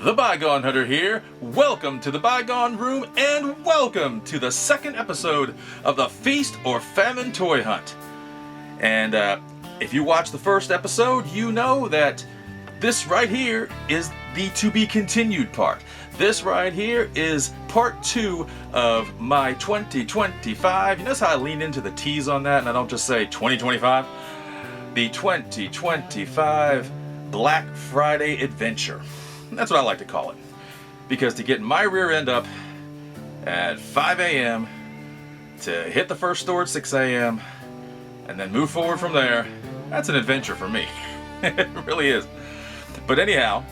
The Bygone Hunter here. Welcome to the Bygone Room and welcome to the second episode of the Feast or Famine Toy Hunt. And if you watched the first episode, you know that this right here is the to be continued part. This right here is part 2 of my 2025. You notice how I lean into the T's on that and I don't just say 2025? The 2025 Black Friday Adventure. That's what I like to call it. Because to get my rear end up at 5 a.m., to hit the first store at 6 a.m., and then move forward from there, that's an adventure for me. It really is. But anyhow,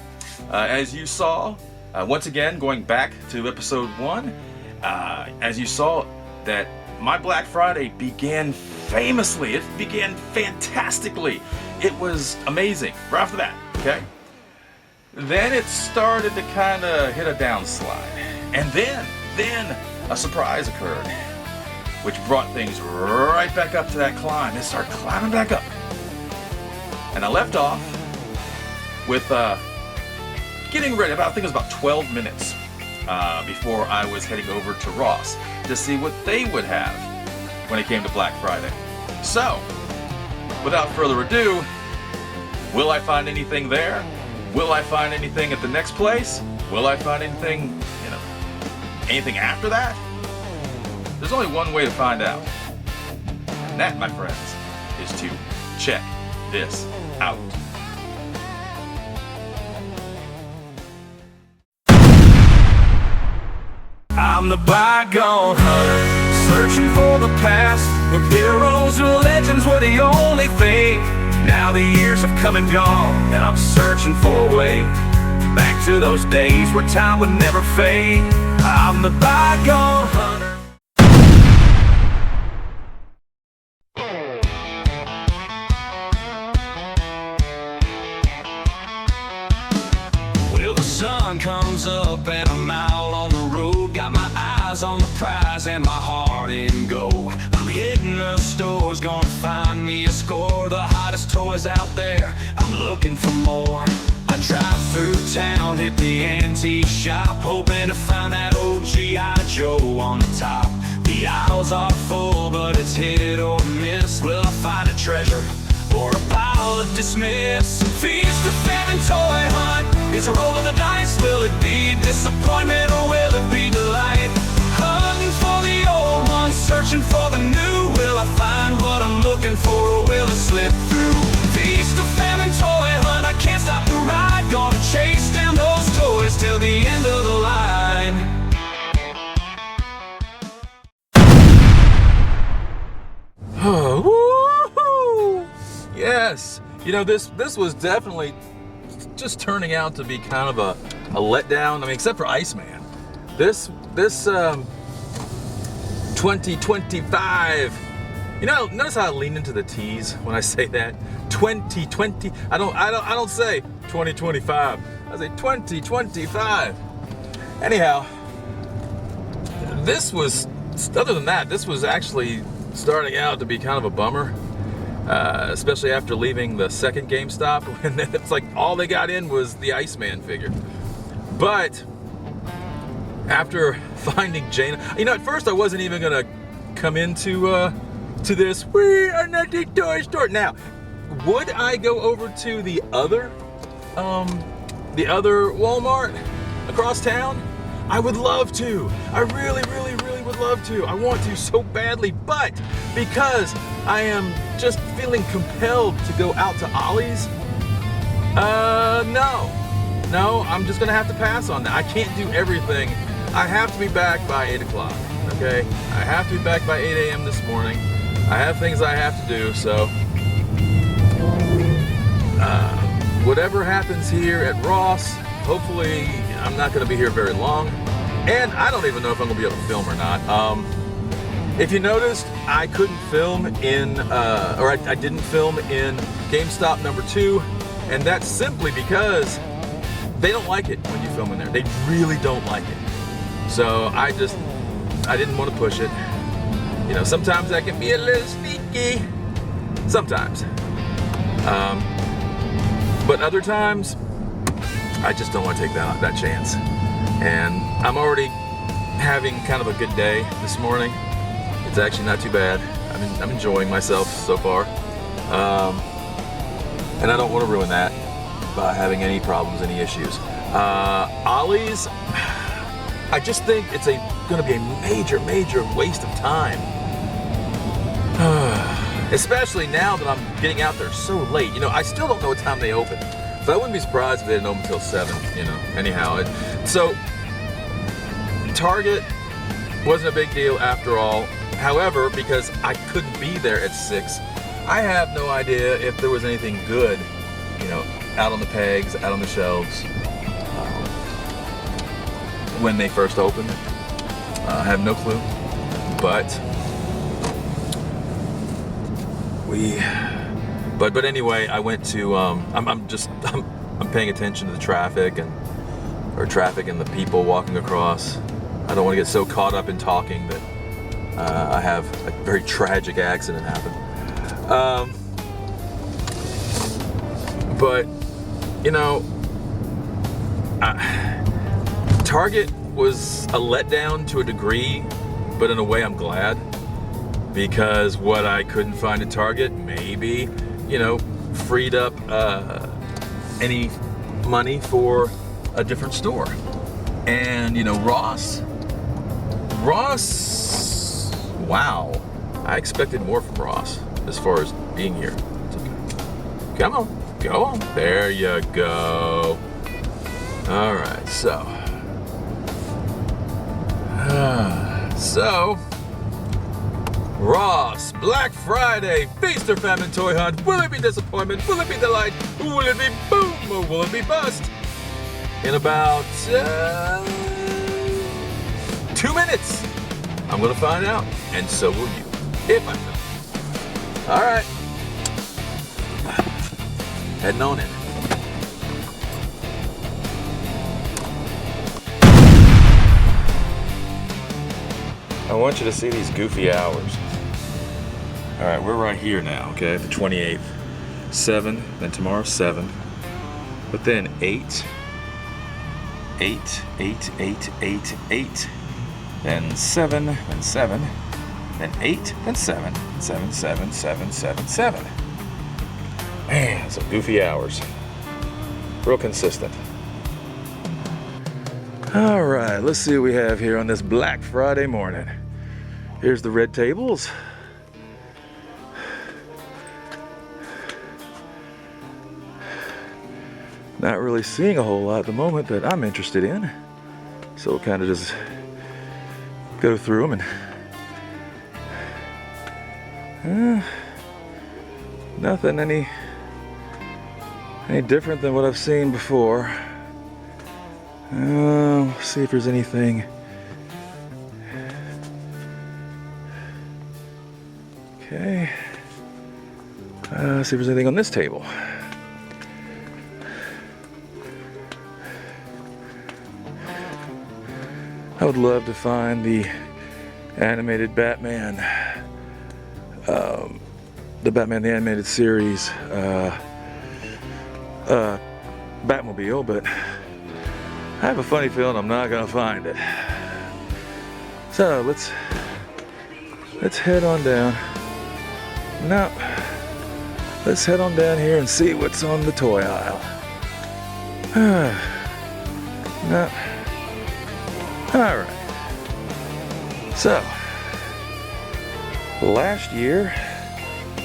as you saw, once again, going back to episode 1, as you saw that my Black Friday began famously. It began fantastically. It was amazing right off the bat, okay? Then it started to kind of hit a downslide. And then a surprise occurred, which brought things right back up to that climb. It started climbing back up. And I left off with getting ready. I think it was about 12 minutes before I was heading over to Ross to see what they would have when it came to Black Friday. So, without further ado, will I find anything there? Will I find anything at the next place? Will I find anything, anything after that? There's only one way to find out. And that, my friends, is to check this out. I'm the bygone hunter, searching for the past, where heroes and legends were the only thing. Now the years have come and gone, and I'm searching for a way back to those days where time would never fade. I'm the bygone hunter. Well, the sun comes up and I'm out on the road. Got my eyes on the prize and my heart in gold. I'm hitting the stores, gonna find me a score. The hottest toys out there, I'm looking for more. I drive through town, hit the antique shop, hoping to find that old G.I. Joe on the top. The aisles are full, but it's hit or miss. Will I find a treasure or a pile of dismiss? Feast or famine toy hunt, it's a roll of the dice. Will it be disappointment or will it be delight? Hunting for the old ones, searching for the new. Will I find what I'm looking for or will it slip through? Feast or famine toy hunt, I can't stop the ride. Gonna chase down those toys till the end of the line. Woo-hoo! Yes, this was definitely just turning out to be kind of a letdown. I mean, except for Iceman. This 2025. Notice how I lean into the T's when I say that. 2020. I don't say 2025. I say 2025. Anyhow, other than that, this was actually starting out to be kind of a bummer. Especially after leaving the second GameStop, when it's like all they got in was the Iceman figure. But after finding Jane, at first I wasn't even gonna come into to this. We are not the toy store. Now, would I go over to the other Walmart across town? I would love to. I really would love to. I want to so badly, but because I am just feeling compelled to go out to Ollie's, no, I'm just gonna have to pass on that. I can't do everything. I have to be back by 8 o'clock, okay? I have to be back by 8 a.m. this morning. I have things I have to do, so whatever happens here at Ross, hopefully I'm not gonna be here very long. And I don't even know if I'm gonna be able to film or not. If you noticed, I couldn't film in, I didn't film in GameStop number 2, and that's simply because they don't like it when you film in there. They really don't like it. So I didn't want to push it. Sometimes that can be a little sneaky. Sometimes. But other times, I just don't want to take that chance. And I'm already having kind of a good day this morning. It's actually not too bad. I'm enjoying myself so far. And I don't want to ruin that by having any problems, any issues. Ollie's, I just think it's going to be a major waste of time. Especially now that I'm getting out there so late. You know, I still don't know what time they open. So I wouldn't be surprised if they didn't open until 7, you know, anyhow. So, Target wasn't a big deal after all. However, because I couldn't be there at 6, I have no idea if there was anything good, you know, out on the pegs, out on the shelves, when they first opened. I have no clue, but anyway, I went to, I'm paying attention to the traffic and the people walking across. I don't want to get so caught up in talking that I have a very tragic accident happen. But, you know, Target was a letdown to a degree, but in a way I'm glad, because what I couldn't find at Target maybe, you know, freed up any money for a different store. And, you know, Ross, wow, I expected more from Ross as far as being here. It's okay. Come on, go on. There you go. All right, so Ross, Black Friday, Feast or Famine Toy Hunt. Will it be disappointment? Will it be delight? Will it be boom? Or will it be bust? In about 2 minutes, I'm gonna find out, and so will you, if I know. All right, heading on in. I want you to see these goofy hours. All right, we're right here now, okay, the 28th. 7, then tomorrow 7, but then 8, 8, 8, 8, 8, 8, then 7, then 7, then 8, then 7, 7, 7, 7, 7, 7. Man, some goofy hours. Real consistent. All right, let's see what we have here on this Black Friday morning. Here's the red tables. Not really seeing a whole lot at the moment that I'm interested in. So we'll kind of just go through them and nothing any different than what I've seen before. See if there's anything. Okay. See if there's anything on this table. I would love to find the animated Batman, the Batman the Animated Series Batmobile, but I have a funny feeling I'm not gonna find it. So let's head on down. No, let's head on down here and see what's on the toy aisle. No. All right. So last year,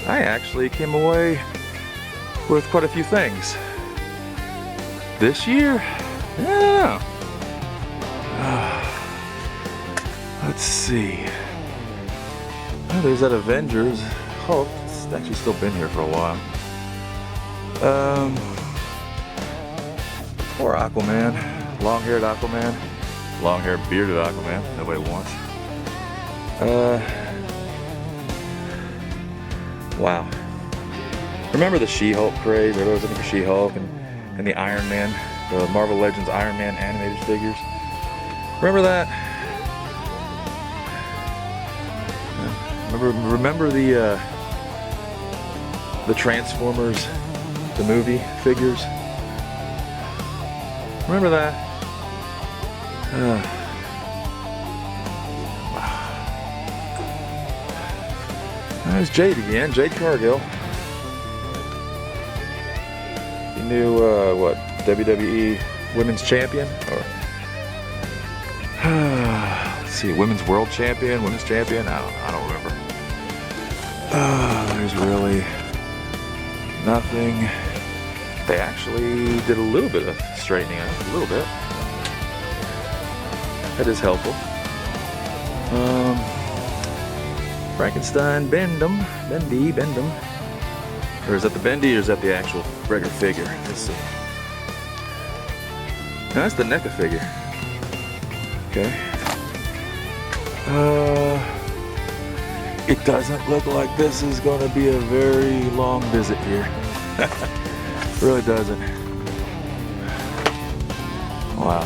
I actually came away with quite a few things. This year, yeah. Let's see. Oh, there's that Avengers. Oh, it's actually still been here for a while. Poor Aquaman. Long-haired Aquaman. Long-haired bearded Aquaman. Nobody wants. Wow. Remember the She-Hulk craze? Everybody was looking for She-Hulk and the Iron Man, the Marvel Legends Iron Man animated figures. Remember that? Remember the Transformers, the movie figures? Remember that? There's Jade again, Jade Cargill. The new, what, WWE Women's Champion? Or, let's see, Women's World Champion, Women's Champion? I don't remember. There's really nothing. They actually did a little bit of straightening up, a little bit. That is helpful. Frankenstein, Bend'em. Or is that the bendy or is that the actual regular figure? Let's see. No, that's the NECA figure. Okay. It doesn't look like this is going to be a very long visit here. Really doesn't. Wow.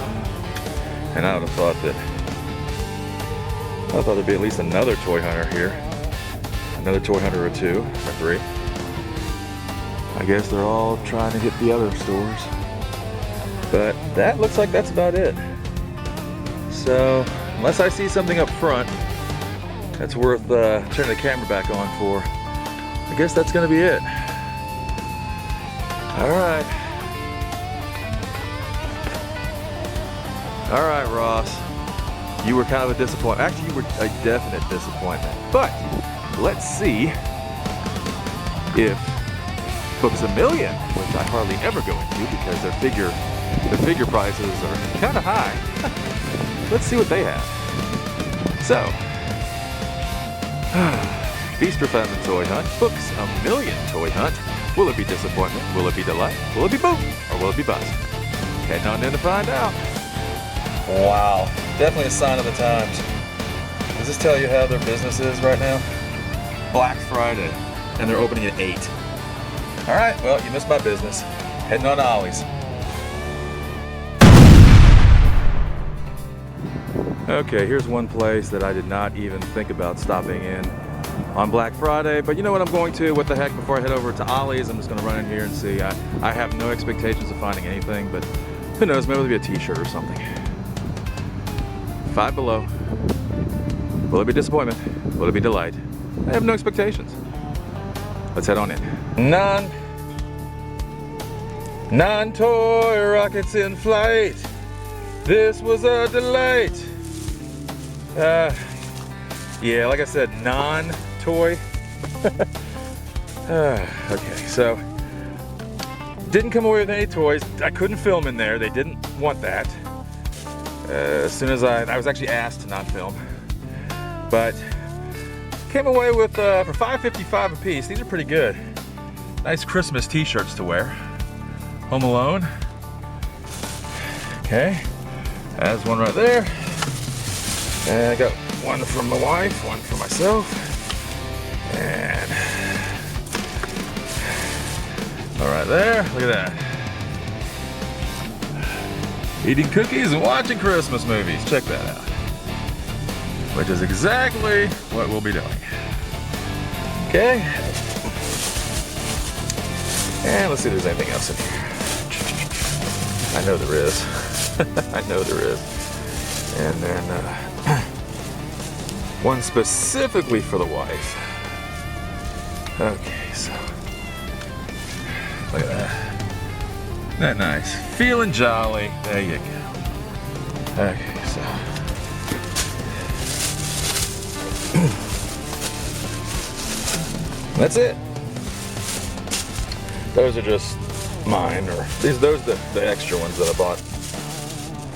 And I would have thought that there'd be at least another toy hunter here. Another toy hunter or two, or three. I guess they're all trying to hit the other stores. But that looks like that's about it. So, unless I see something up front that's worth turning the camera back on for, I guess that's gonna be it. Alright. Alright, Ross. You were kind of a disappointment. Actually, you were a definite disappointment. But let's see if Books A Million, which I hardly ever go into because their figure prices are kind of high. Let's see what they have. So, Feast or Famine Toy Hunt, Books A Million Toy Hunt. Will it be disappointment? Will it be delight? Will it be boom? Or will it be bust? Heading on in to find out. Wow, definitely a sign of the times. Does this tell you how their business is right now? Black Friday, and they're opening at 8. All right, well, you missed my business. Heading on to Ollie's. Okay, here's one place that I did not even think about stopping in on Black Friday, but you know what, I'm going to. What the heck, before I head over to Ollie's, I'm just gonna run in here and see. I have no expectations of finding anything, but who knows, maybe it'll be a t-shirt or something. Five Below. Will it be disappointment? Will it be delight? I have no expectations. Let's head on in. Non-toy rockets in flight. This was a delight. Yeah, like I said, non-toy. Okay, so didn't come away with any toys. I couldn't film in there. They didn't want that. As soon as I was actually asked to not film, but came away with for $5.55 a piece. These are pretty good. Nice Christmas t-shirts to wear. Home Alone. Okay, there's one right there. And I got one from my wife, one for myself, and all right there. Look at that. Eating cookies and watching Christmas movies. Check that out. Which is exactly what we'll be doing. Okay. And let's see if there's anything else in here. I know there is. I know there is. And then one specifically for the wife. Okay, so look at that. Isn't that nice? Feeling jolly. There you go. Okay, so that's it. Those are just mine, or those are the extra ones that I bought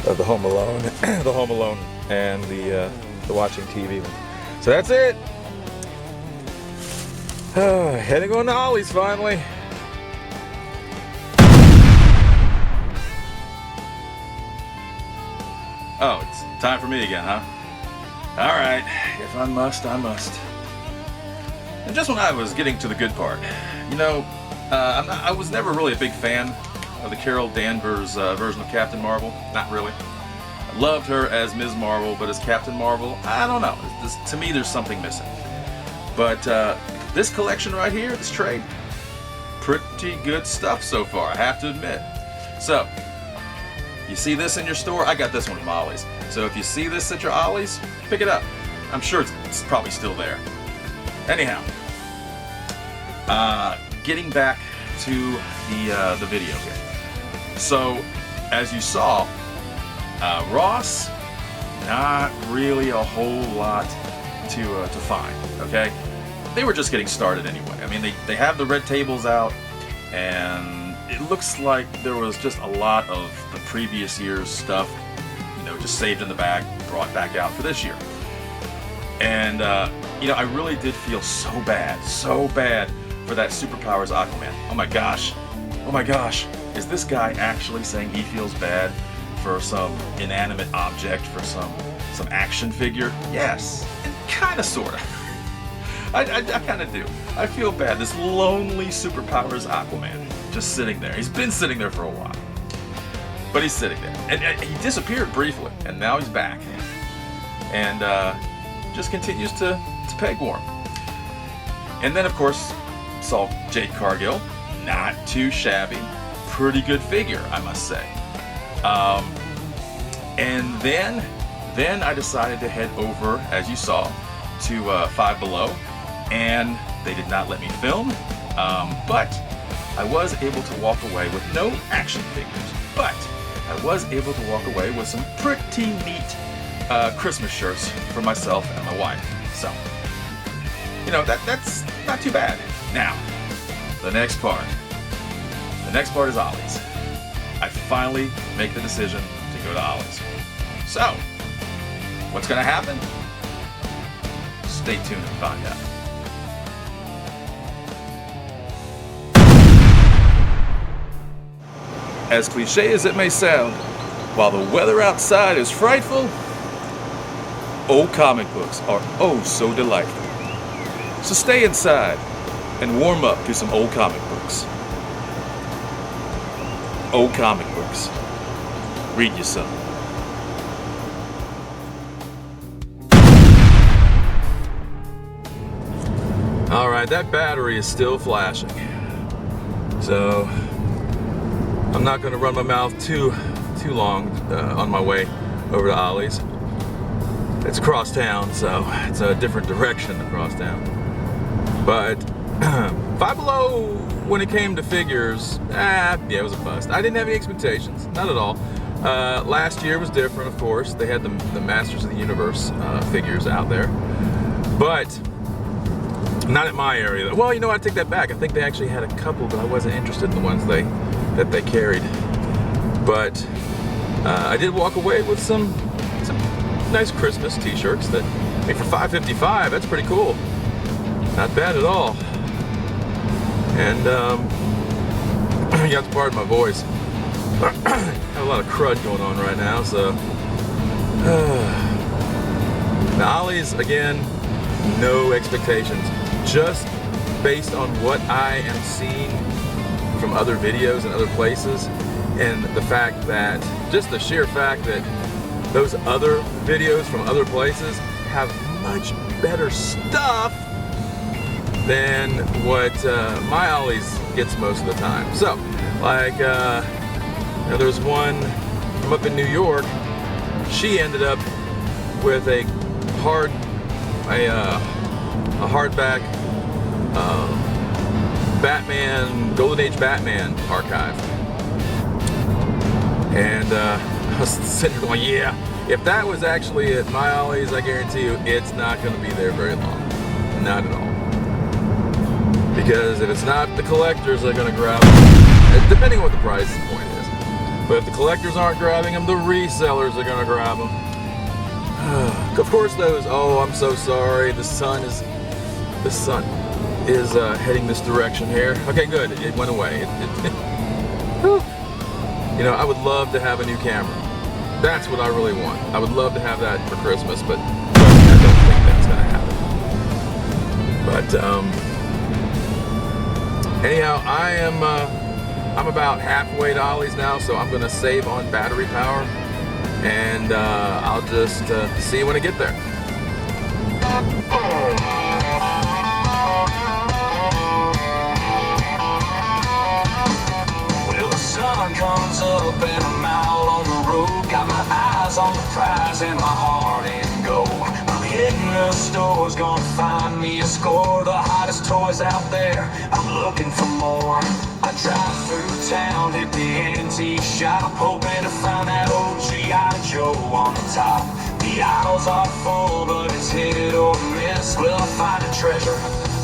of the Home Alone, the Home Alone, and the watching TV one. So that's it. Heading on to Ollie's finally. Oh, it's time for me again, huh? All right, if I must, I must. And just when I was getting to the good part, you know, I was never really a big fan of the Carol Danvers version of Captain Marvel. Not really. I loved her as Ms. Marvel, but as Captain Marvel, I don't know. To me, there's something missing. But this collection right here, this trade, pretty good stuff so far, I have to admit. So, you see this in your store, I got this one from Ollie's. So if you see this at your Ollie's, pick it up. I'm sure it's probably still there. Anyhow, getting back to the video here. So, as you saw, Ross, not really a whole lot to find, okay? They were just getting started anyway. I mean, they have the red tables out, and it looks like there was just a lot of the previous year's stuff, you know, just saved in the bag, brought back out for this year. And, you know, I really did feel so bad for that Superpowers Aquaman. Oh my gosh, is this guy actually saying he feels bad for some inanimate object, for some action figure? Yes, kinda, sorta. I kinda do. I feel bad. This lonely Superpowers Aquaman just sitting there. He's been sitting there for a while, but he's sitting there. And he disappeared briefly, and now he's back. And just continues to peg warm. And then, of course, saw Jade Cargill. Not too shabby. Pretty good figure, I must say. And then I decided to head over, as you saw, to Five Below, and they did not let me film, but I was able to walk away with no action figures, but I was able to walk away with some pretty neat Christmas shirts for myself and my wife. So, you know, that's not too bad. Now, the next part is Ollie's. I finally make the decision to go to Ollie's. So, what's gonna happen? Stay tuned and find out. As cliche as it may sound, while the weather outside is frightful, old comic books are oh so delightful. So stay inside and warm up to some old comic books. Old comic books. Read you some. Alright, that battery is still flashing. So I'm not going to run my mouth too long on my way over to Ollie's. It's across town, so it's a different direction across town. But Five Below, when it came to figures, yeah, it was a bust. I didn't have any expectations, not at all. Last year was different, of course. They had the Masters of the Universe figures out there, but not at my area. Well, you know, I take that back. I think they actually had a couple, but I wasn't interested in the ones that they carried. But I did walk away with some nice Christmas t-shirts that, I mean, for $5.55, that's pretty cool. Not bad at all. And you have to pardon my voice. I have a lot of crud going on right now, so. Now, Ollie's, again, no expectations. Just based on what I am seeing from other videos and other places, and the fact that, just the sheer fact that those other videos from other places have much better stuff than what my Ollie's gets most of the time. So, like, you know, there's one from up in New York. She ended up with a hardback Batman, Golden Age Batman archive. And I was sitting there going, yeah, if that was actually at my Ollie's, I guarantee you it's not going to be there very long. Not at all. Because if it's not the collectors that are going to grab them, depending on what the price point is. But if the collectors aren't grabbing them, the resellers are going to grab them. Of course those, oh, I'm so sorry, the sun is heading this direction here. Okay, good, it went away. You know, I would love to have a new camera. That's what I really want. I would love to have that for Christmas, but I don't think that's gonna happen. But anyhow, I'm about halfway to Ollie's now, so I'm gonna save on battery power, and I'll just see you when I get there. Well, the sun comes up and I'm out on the road. and my heart in gold. I'm hitting the stores, gonna find me a score. The hottest toys out there, I'm looking for more. I drive through town, hit the antique shop, hoping to find that old G.I. Joe on the top. The aisles are full, but it's hit or miss. Will I find a treasure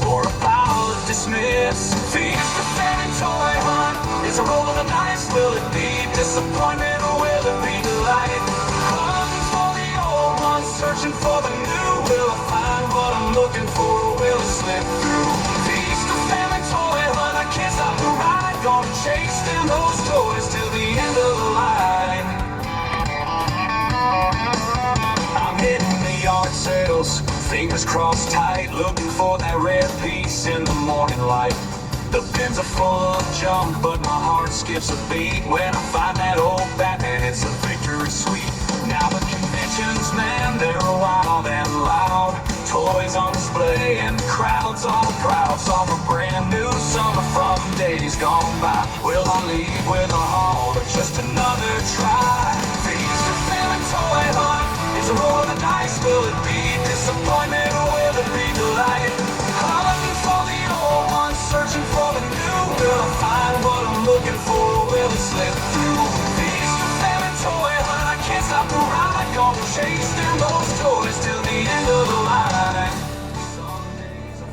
or a pile of dismiss? Feast the famine toy hunt, it's a roll of the dice. Will it be disappointment or will it be delight? Hunting for the old ones, searching for the new. Will I find what I'm looking for or will it slip through? Feast the famine toy hunt, I can't stop the ride. Gonna chase down those toys till the end of the line. I'm hitting the yard sales, fingers crossed tight, looking for that rare piece in the morning light. The bins are full of junk, but my heart skips a beat when I find that old Batman. It's a victory sweet. Now the conventions, man, they're wild and loud. Toys on display and the crowds all proud. Some are brand new, some are from days gone by. Will I leave with a haul or just another try? Feast the famine toy hunt, it's a roll of the dice. Will it be disappointment or will it be delight? Hunting for the old ones, searching for the new. Will I find what I'm looking for or will it slip through? Feast the famine toy hunt, I can't stop the ride. Gonna chase down those toys till the end of the line.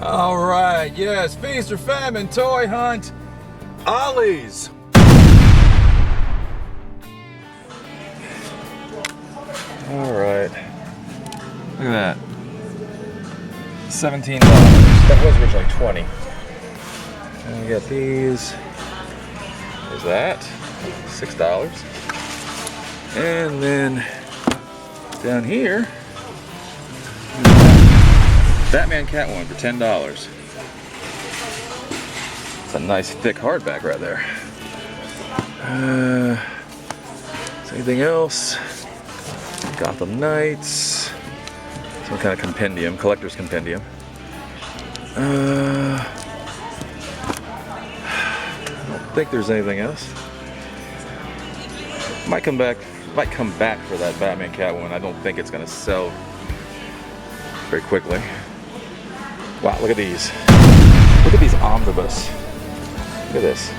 All right, yes, Feast or Famine Toy Hunt, Ollie's. All right, look at that, $17. That was originally 20. And we got these. There's that, $6. And then down here, Batman Catwoman for $10. It's a nice thick hardback right there. Is anything else? Gotham Knights. Some kind of compendium, collector's compendium. I don't think there's anything else. Might come back for that Batman Catwoman. I don't think it's gonna sell very quickly. Wow, look at these. Look at these Omnibus. Look at this.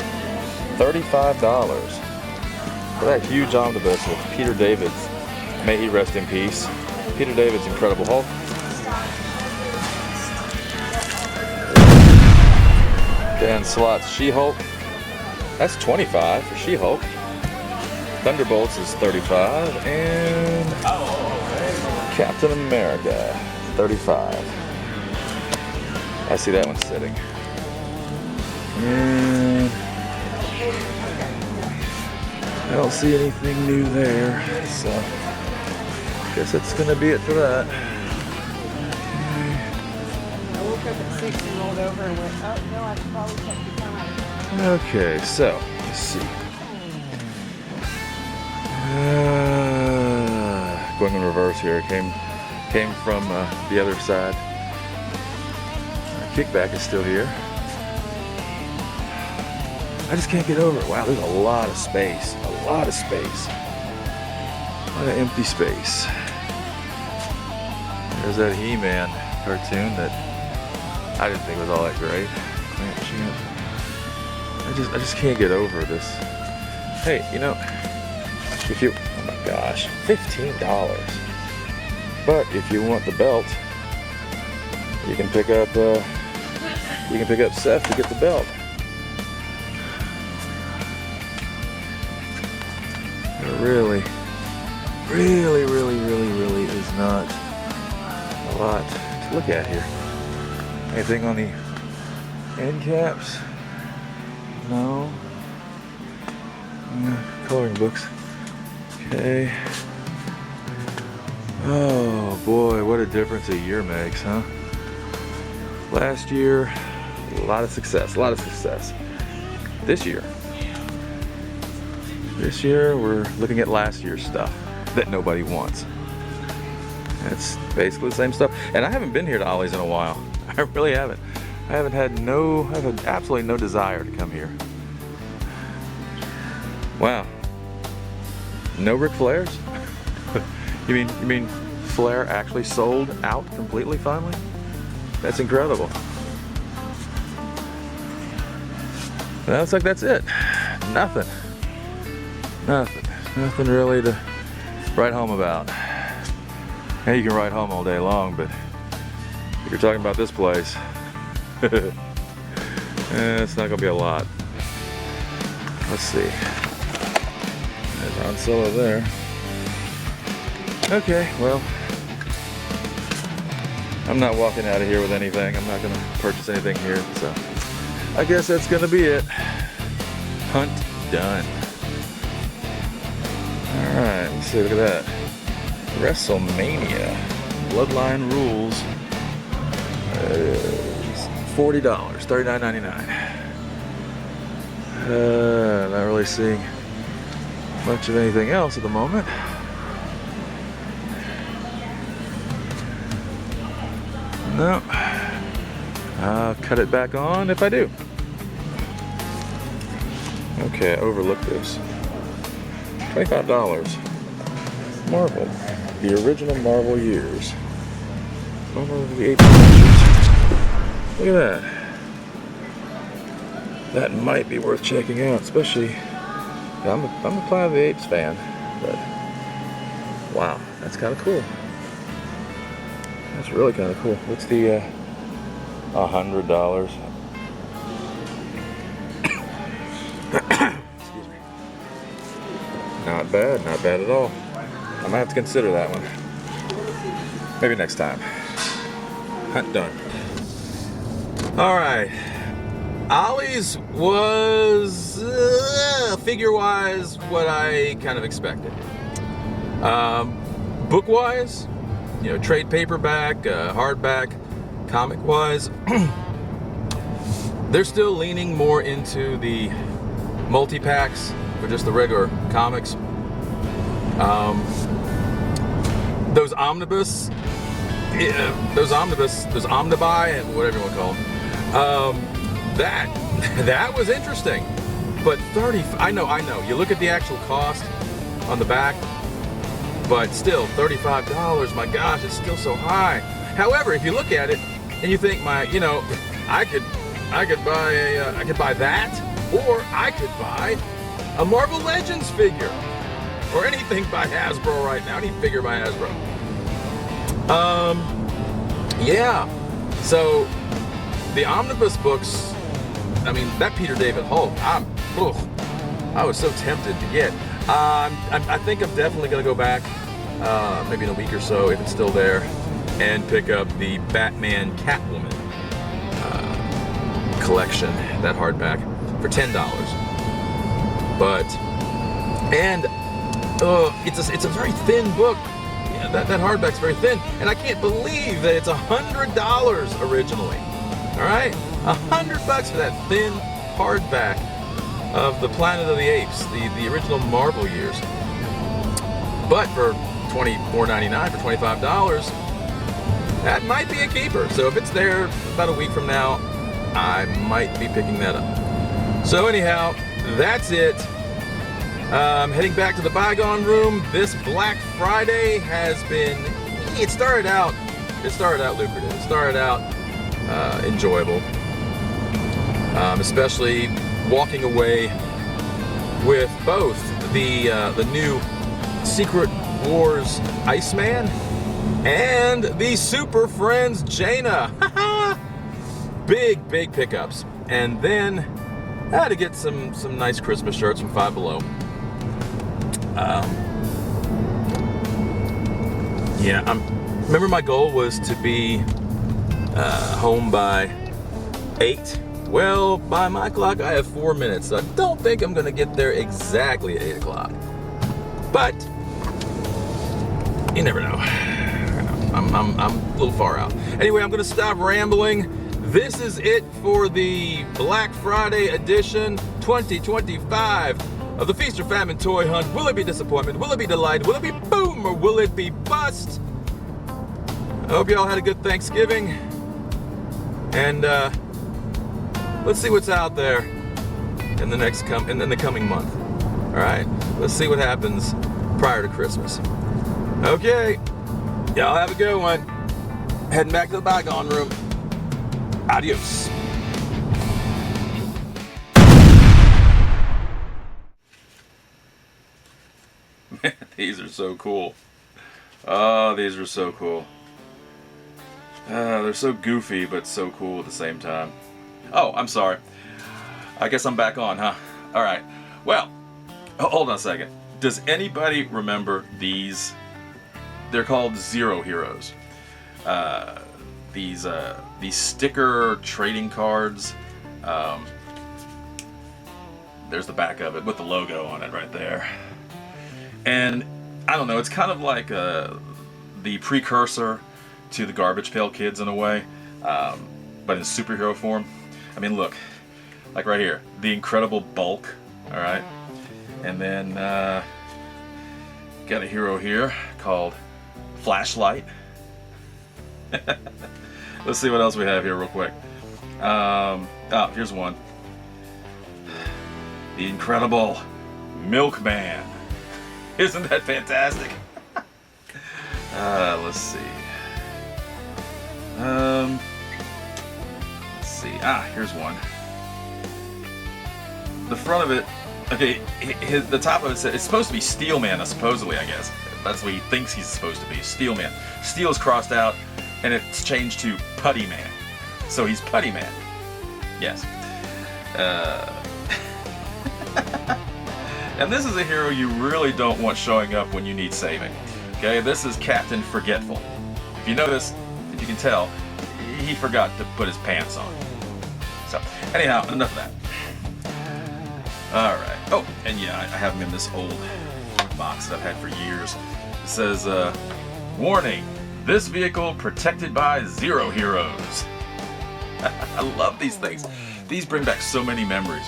$35 for that huge Omnibus with Peter David's. May he rest in peace. Peter David's Incredible Hulk. Dan Slott's She-Hulk. That's $25 for She-Hulk. Thunderbolts is $35, and Captain America, $35. I see that one sitting. And I don't see anything new there, so I guess that's gonna be it for that. I woke up at 6 and rolled over and went, oh no, I should probably check the time. Okay, so let's see. Going in reverse here. Came from the other side. Kickback is still here. I just can't get over it. Wow, there's a lot of space. A lot of space. A lot of empty space. There's that He-Man cartoon that I didn't think was all that great. I just can't get over this. Hey, you know, if you, oh my gosh, $15. But if you want the belt, you can pick up Seth to get the belt. It really is not a lot to look at here. Anything on the end caps? No. Coloring books. Okay. Oh boy, what a difference a year makes, huh? Last year, a lot of success. This year, we're looking at last year's stuff that nobody wants. It's basically the same stuff. And I haven't been here to Ollie's in a while. I really haven't. I have absolutely no desire to come here. Wow. No Ric Flairs? You mean Flair actually sold out completely finally? That's incredible. Well, looks like that's it. Nothing really to write home about. Hey, you can write home all day long, but if you're talking about this place, it's not gonna be a lot. Let's see. There's Han Solo there. Okay, well, I'm not walking out of here with anything. I'm not gonna purchase anything here, so I guess that's gonna be it. Hunt done. All right, let's see. Look at that. WrestleMania Bloodline Rules. $40, $39.99. Not really seeing much of anything else at the moment. No. I'll cut it back on if I do. Okay, I overlooked this. $25. Marvel. The original Marvel years. Marvel of the Apes. Look at that. That might be worth checking out, especially. I'm a Planet of the Apes fan, but wow, that's kind of cool. That's really kind of cool. What's the $100? Excuse me. Not bad at all. I might have to consider that one. Maybe next time. Hunt done. All right. Ollie's was figure-wise what I kind of expected. Book-wise, you know, trade paperback, hardback, comic-wise, they're still leaning more into the multi-packs for just the regular comics. Those omnibus, those omnibuy, and whatever you want to call them, that was interesting. But I know. You look at the actual cost on the back, but still $35. My gosh, it's still so high. However, if you look at it and you think, I could buy that, or I could buy a Marvel Legends figure, or anything by Hasbro right now. Any figure by Hasbro. Yeah. So the omnibus books. I mean, that Peter David Hulk. I was so tempted to get. I think I'm definitely gonna go back, maybe in a week or so if it's still there, and pick up the Batman Catwoman collection, that hardback, for $10. But it's a very thin book. Yeah, that hardback's very thin, and I can't believe that it's $100 originally. All right, $100 for that thin hardback of the Planet of the Apes, the original Marvel years. But for $24.99, for $25, that might be a keeper. So if it's there about a week from now, I might be picking that up. So anyhow, that's it. Heading back to the bygone room. This Black Friday has been. It started out lucrative. It started out enjoyable, especially walking away with both the new Secret Wars Iceman and the Super Friends Jaina. Big pickups. And then I had to get some nice Christmas shirts from Five Below. Remember my goal was to be home by 8. Well, by my clock, I have 4 minutes, so I don't think I'm gonna get there exactly at 8 o'clock. But you never know. I'm a little far out. Anyway, I'm gonna stop rambling. This is it for the Black Friday edition 2025 of the Feast or Famine Toy Hunt. Will it be disappointment? Will it be delight? Will it be boom? Or will it be bust? I hope you all had a good Thanksgiving. And let's see what's out there in the coming month. All right, let's see what happens prior to Christmas. Okay, y'all have a good one. Heading back to the bygone room. Adios. These are so cool. Oh, these are so cool. They're so goofy, but so cool at the same time. Oh, I'm sorry. I guess I'm back on, huh? Alright. Well, hold on a second. Does anybody remember these? They're called Zero Heroes. These sticker trading cards. There's the back of it with the logo on it right there. And I don't know, it's kind of like the precursor to the Garbage Pail Kids in a way, but in superhero form. I mean, look, like right here, the Incredible Bulk, all right? And then got a hero here called Flashlight. Let's see what else we have here real quick. Oh, here's one. The Incredible Milkman. Isn't that fantastic? Let's see. Let's see. Here's one. The front of it, okay, the top of it says, it's supposed to be Steel Man, supposedly, I guess. That's what he thinks he's supposed to be, Steel Man. Steel is crossed out, and it's changed to Putty Man. So he's Putty Man. Yes. And this is a hero you really don't want showing up when you need saving. Okay, this is Captain Forgetful. If you notice, if you can tell, he forgot to put his pants on. So, anyhow, enough of that. Alright. Oh, and yeah, I have him in this old box that I've had for years. It says, warning, this vehicle protected by Zero Heroes. I love these things. These bring back so many memories.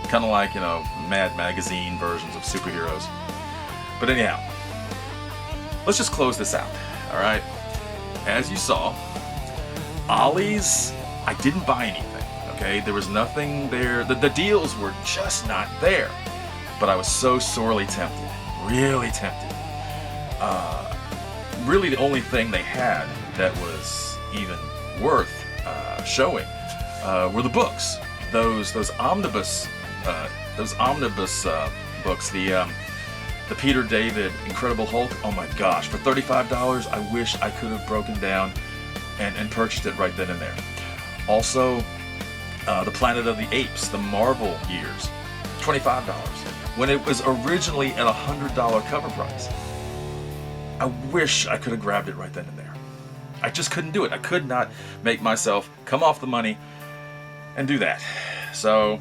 Kind of like, you know, Mad Magazine versions of superheroes. But anyhow, let's just close this out, alright? As you saw, Ollie's, I didn't buy anything, okay? There was nothing there. The deals were just not there. But I was so sorely tempted, really tempted. Really the only thing they had that was even worth showing were the books. Those omnibus books, the Peter David Incredible Hulk. Oh my gosh, for $35, I wish I could have broken down and purchased it right then and there. Also, the Planet of the Apes, the Marvel years, $25, when it was originally at $100 cover price. I wish I could have grabbed it right then and there. I just couldn't do it. I could not make myself come off the money and do that. So,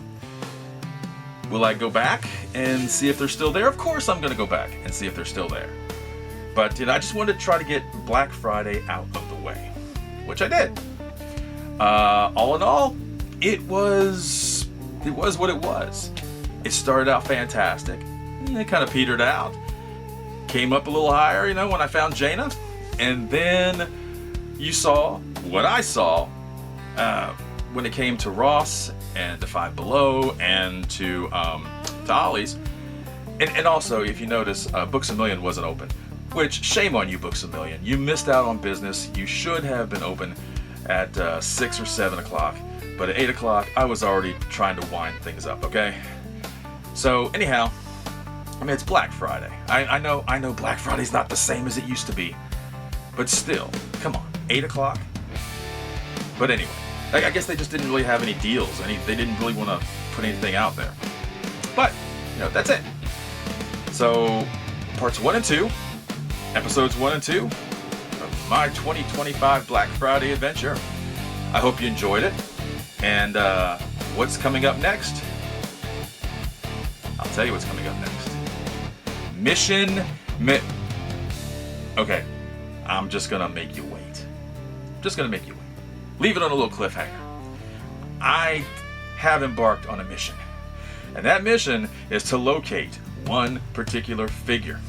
will I go back and see if they're still there? Of course I'm going to go back and see if they're still there. But, you know, I just wanted to try to get Black Friday out of the way, which I did. All in all, it was what it was. It started out fantastic. It kind of petered out. Came up a little higher, you know, when I found Jaina. And then you saw what I saw when it came to Ross and to Five Below and to Ollie's. And also, if you notice, Books A Million wasn't open. Which, shame on you, Books A Million. You missed out on business. You should have been open at 6 or 7 o'clock. But at 8 o'clock, I was already trying to wind things up, okay? So, anyhow, I mean, it's Black Friday. I know Black Friday's not the same as it used to be. But still, come on, 8 o'clock? But anyway, I guess they just didn't really have any deals. They didn't really want to put anything out there. But, you know, that's it. So, parts 1 and 2, episodes 1 and 2 of my 2025 Black Friday adventure. I hope you enjoyed it. And what's coming up next? I'll tell you what's coming up next. Okay, I'm just gonna make you wait. Just gonna make you wait. Leave it on a little cliffhanger. I have embarked on a mission. And that mission is to locate one particular figure.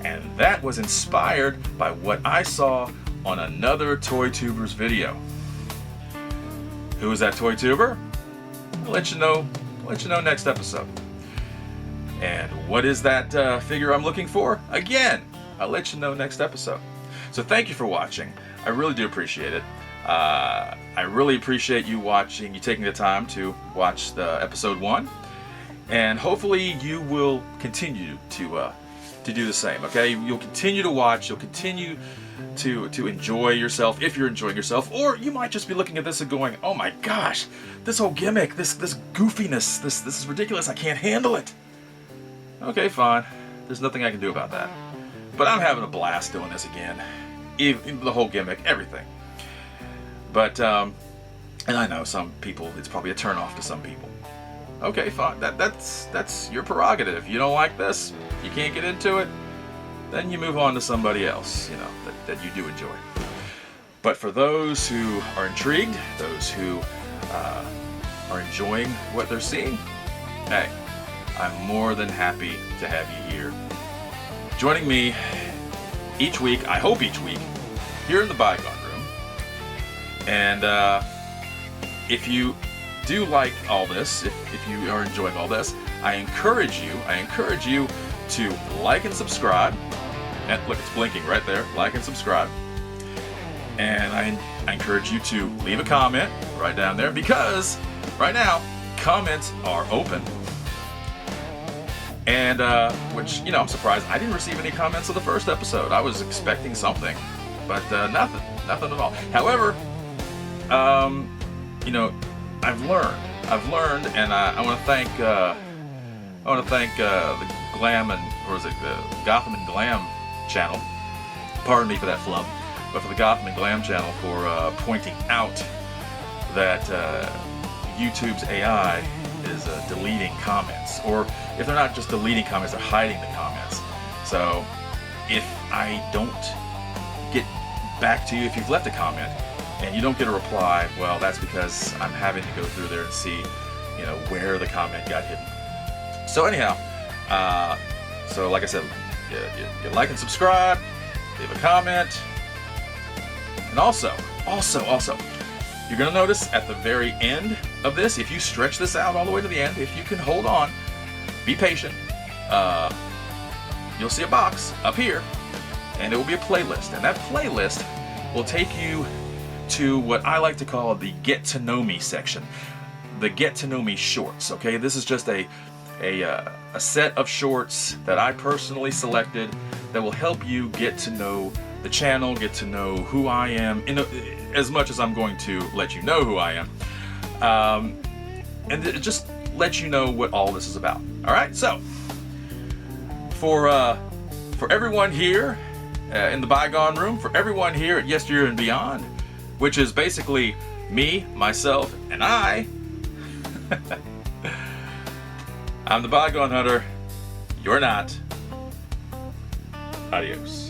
And that was inspired by what I saw on another Toy Tubers video. Who is that Toy Tuber? I'll let you know next episode. And what is that figure I'm looking for? Again, I'll let you know next episode. So thank you for watching. I really do appreciate it. I really appreciate you watching, you taking the time to watch the episode 1. And hopefully you will continue to do the same, okay? You'll continue to watch, you'll continue to enjoy yourself if you're enjoying yourself, or you might just be looking at this and going, oh my gosh, this whole gimmick, this goofiness, this is ridiculous, I can't handle it. Okay, fine. There's nothing I can do about that. But I'm having a blast doing this again. Even the whole gimmick, everything. But, and I know some people, it's probably a turnoff to some people. Okay, fine. That's your prerogative. You don't like this, you can't get into it, then you move on to somebody else, you know, that you do enjoy. But for those who are intrigued, those who are enjoying what they're seeing, hey, I'm more than happy to have you here, joining me each week, I hope each week, here in the Bygone Room. And if you do like all this, if you are enjoying all this, I encourage you to like and subscribe. And look, it's blinking right there. Like and subscribe. And I encourage you to leave a comment right down there, because right now comments are open. And which, you know, I'm surprised I didn't receive any comments on the first episode. I was expecting something, but nothing at all. However, you know, I've learned, and I want to thank the Glam the Gotham and Glam channel. Pardon me for that flub, but for the Gotham and Glam channel for pointing out that YouTube's AI is deleting comments, or if they're not just deleting comments, they're hiding the comments. So if I don't get back to you, if you've left a comment and you don't get a reply, well, that's because I'm having to go through there and see, you know, where the comment got hidden. So anyhow, so like I said, you like and subscribe, leave a comment, and also, you're gonna notice at the very end of this, if you stretch this out all the way to the end, if you can hold on, be patient, you'll see a box up here, and it will be a playlist, and that playlist will take you to what I like to call the Get to Know Me section, the Get to Know Me shorts. Okay, this is just a set of shorts that I personally selected that will help you get to know the channel, get to know who I am, as much as I'm going to let you know who I am, and just let you know what all this is about. All right, so for everyone here in the Bygone Room, for everyone here at Yesteryear and Beyond, which is basically me, myself, and I. I'm the Bygone Hunter. You're not. Adios.